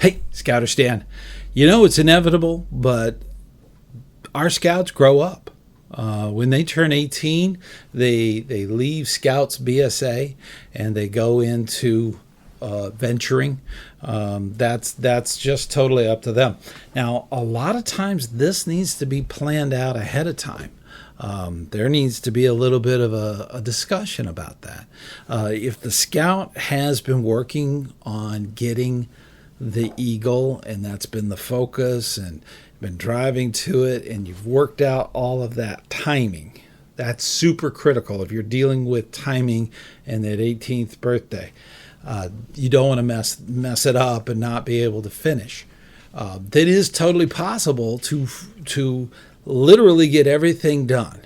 Hey, ScouterStan. You know, it's inevitable, but our scouts grow up. When they turn 18, they leave Scouts BSA and they go into venturing. That's just totally up to them. Now, a lot of times this needs to be planned out ahead of time. There needs to be a little bit of a discussion about that. If the scout has been working on getting the eagle, and that's been the focus, and been driving to it, and you've worked out all of that timing, that's super critical if you're dealing with timing and that 18th birthday. You don't want to mess it up and not be able to finish. That is totally possible to literally get everything done,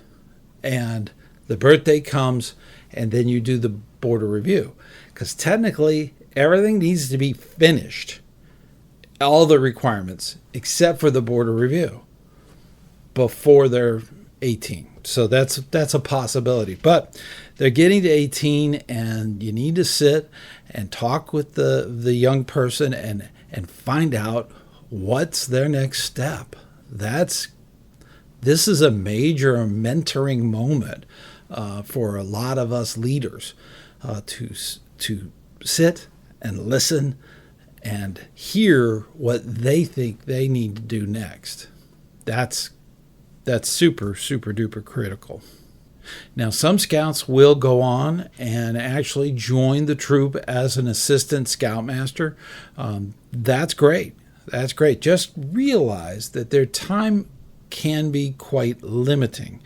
and the birthday comes, and then you do the border review, because technically everything needs to be finished, all the requirements except for the border review, before they're 18. So that's a possibility, but they're getting to 18, and you need to sit and talk with the young person and find out what's their next step. This is a major mentoring moment for a lot of us leaders, to sit and listen and hear what they think they need to do next. That's super, super duper critical. Now, some scouts will go on and actually join the troop as an assistant scoutmaster. That's great. That's great. Just realize that their time can be quite limiting.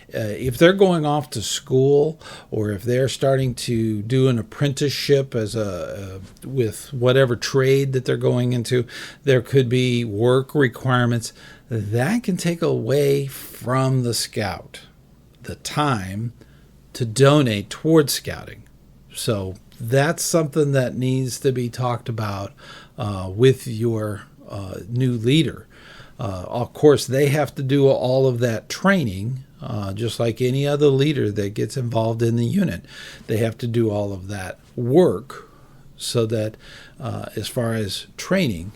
If they're going off to school, or if they're starting to do an apprenticeship with whatever trade that they're going into, there could be work requirements that can take away from the scout the time to donate towards scouting. So that's something that needs to be talked about with your new leader. Of course, they have to do all of that training, just like any other leader that gets involved in the unit. They have to do all of that work so that, as far as training,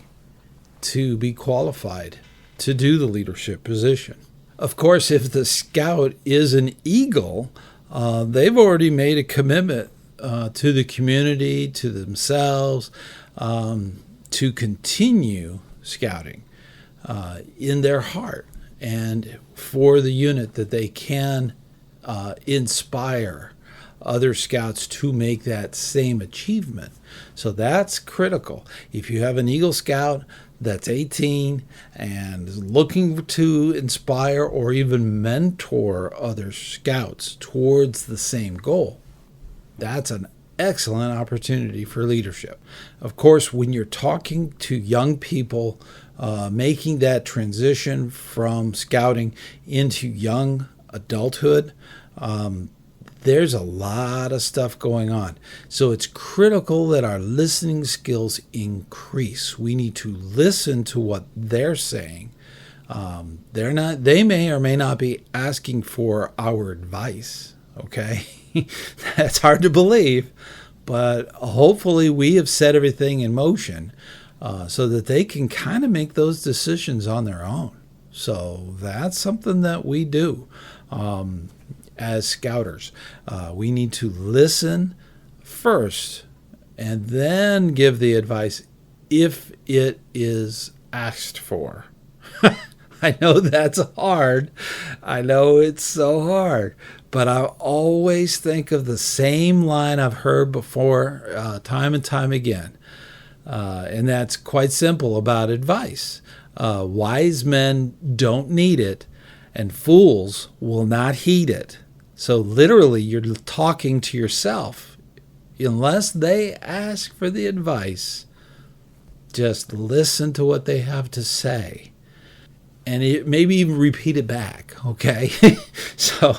to be qualified to do the leadership position. Of course, if the scout is an eagle, they've already made a commitment to the community, to themselves, to continue scouting in their heart, and for the unit, that they can inspire other scouts to make that same achievement. So that's critical. If you have an Eagle Scout that's 18 and is looking to inspire or even mentor other scouts towards the same goal, that's an excellent opportunity for leadership. Of course, when you're talking to young people, making that transition from scouting into young adulthood, there's a lot of stuff going on. So it's critical that our listening skills increase. We need to listen to what they're saying. They may or may not be asking for our advice. Okay. That's hard to believe, but hopefully we have set everything in motion so that they can kind of make those decisions on their own. So that's something that we do. As scouters, we need to listen first and then give the advice if it is asked for. I know that's hard. I know it's so hard. But I always think of the same line I've heard before, time and time again. And that's quite simple about advice. Wise men don't need it, and fools will not heed it. So literally, you're talking to yourself. Unless they ask for the advice, just listen to what they have to say. And maybe even repeat it back, okay? So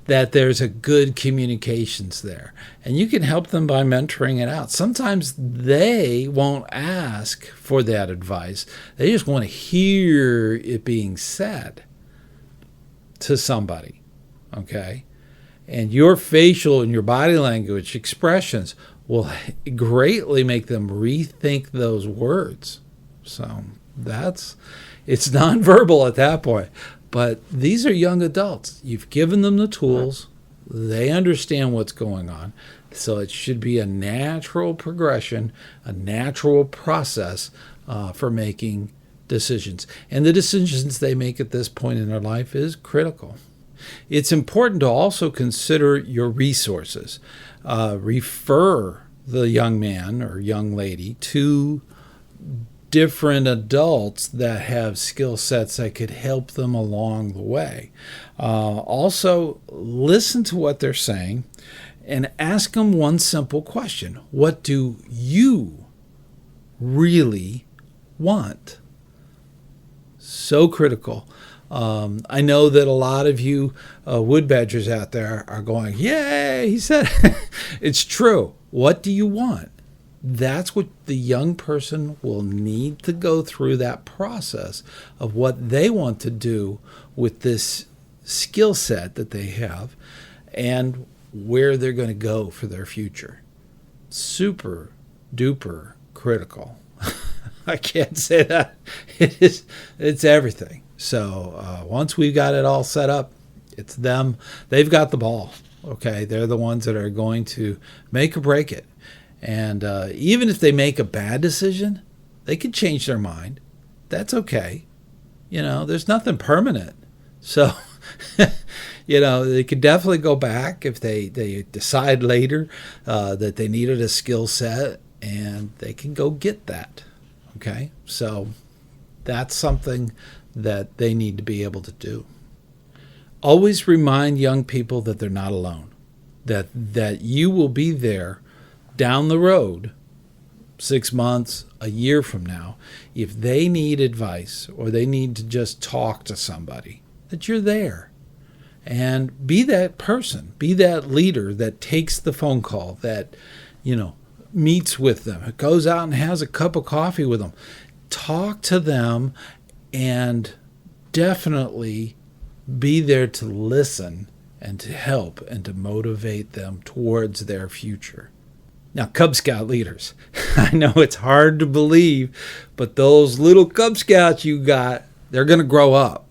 that there's a good communications there. And you can help them by mentoring it out. Sometimes they won't ask for that advice. They just want to hear it being said to somebody, okay? And your facial and your body language expressions will greatly make them rethink those words, So it's nonverbal at that point. But these are young adults. You've given them the tools. They understand what's going on. So it should be a natural progression, a natural process for making decisions. And the decisions they make at this point in their life is critical. It's important to also consider your resources. Refer the young man or young lady to different adults that have skill sets that could help them along the way. Also, listen to what they're saying and ask them one simple question. What do you really want? So critical. I know that a lot of you wood badgers out there are going, yay, he said it. It's true. What do you want? That's what the young person will need to go through, that process of what they want to do with this skill set that they have and where they're going to go for their future. Super duper critical. I can't say that. It's everything. So once we've got it all set up, it's them. They've got the ball. Okay, they're the ones that are going to make or break it. And even if they make a bad decision, they can change their mind. That's okay. There's nothing permanent. So, they could definitely go back if they decide later that they needed a skill set, and they can go get that. Okay, so that's something that they need to be able to do. Always remind young people that they're not alone, that you will be there down the road, 6 months, a year from now, if they need advice or they need to just talk to somebody, that you're there. And be that person, be that leader that takes the phone call, that, meets with them, goes out and has a cup of coffee with them. Talk to them and definitely be there to listen and to help and to motivate them towards their future. Now, Cub Scout leaders, I know it's hard to believe, but those little Cub Scouts you got, they're going to grow up,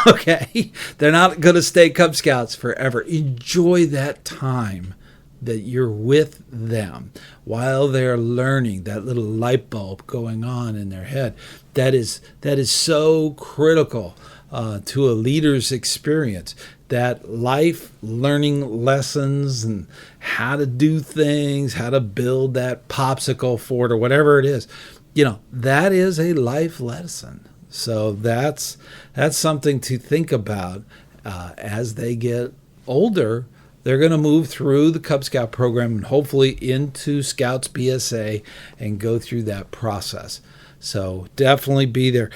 okay? They're not going to stay Cub Scouts forever. Enjoy that time that you're with them while they're learning, that little light bulb going on in their head. That is so critical to a leader's experience. That life learning lessons and how to do things, how to build that popsicle fort or whatever it is, that is a life lesson. So that's something to think about as they get older. They're going to move through the Cub Scout program and hopefully into Scouts BSA and go through that process. So definitely be there.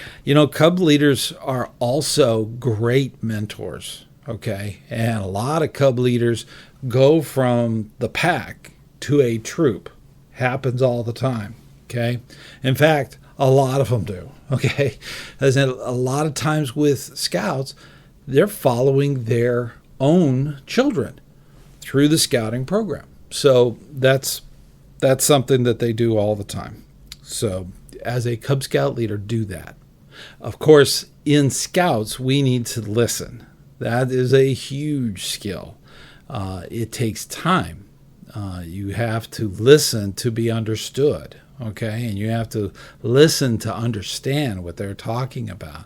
Cub leaders are also great mentors. Okay, and a lot of Cub leaders go from the pack to a troop. Happens all the time. Okay, in fact, a lot of them do. Okay, as in a lot of times with Scouts, they're following their own children through the scouting program. So that's something that they do all the time. So as a Cub Scout leader, do that. Of course, in Scouts, we need to listen. That is a huge skill. It takes time. You have to listen to be understood, okay? And you have to listen to understand what they're talking about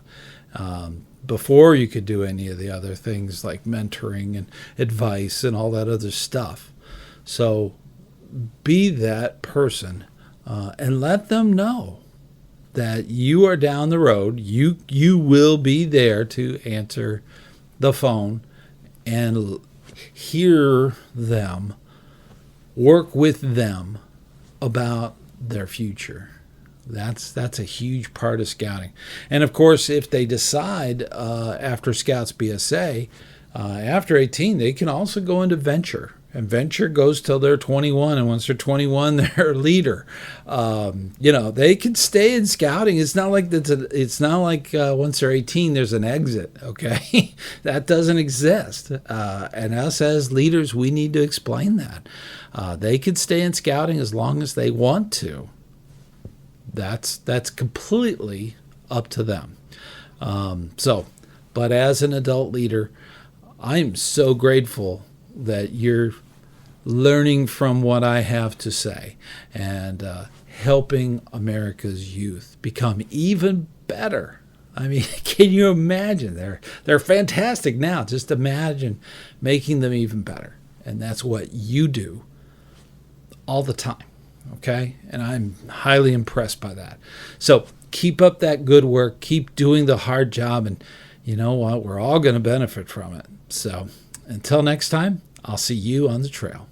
before you could do any of the other things like mentoring and advice and all that other stuff. So be that person and let them know that you are down the road. You will be there to answer the phone and hear them, work with them about their future. That's a huge part of scouting. And of course, if they decide after Scouts BSA, after 18, they can also go into venture. And venture goes till they're 21, and once they're 21, they're a leader. They can stay in scouting. It's not like once they're 18, there's an exit. Okay, that doesn't exist. And us as leaders, we need to explain that they can stay in scouting as long as they want to. that's completely up to them. But as an adult leader, I'm so grateful that you're learning from what I have to say and helping America's youth become even better. I mean, can you imagine? They're fantastic now. Just imagine making them even better. And that's what you do all the time. Okay? And I'm highly impressed by that. So keep up that good work. Keep doing the hard job. And you know what? We're all going to benefit from it. So until next time, I'll see you on the trail.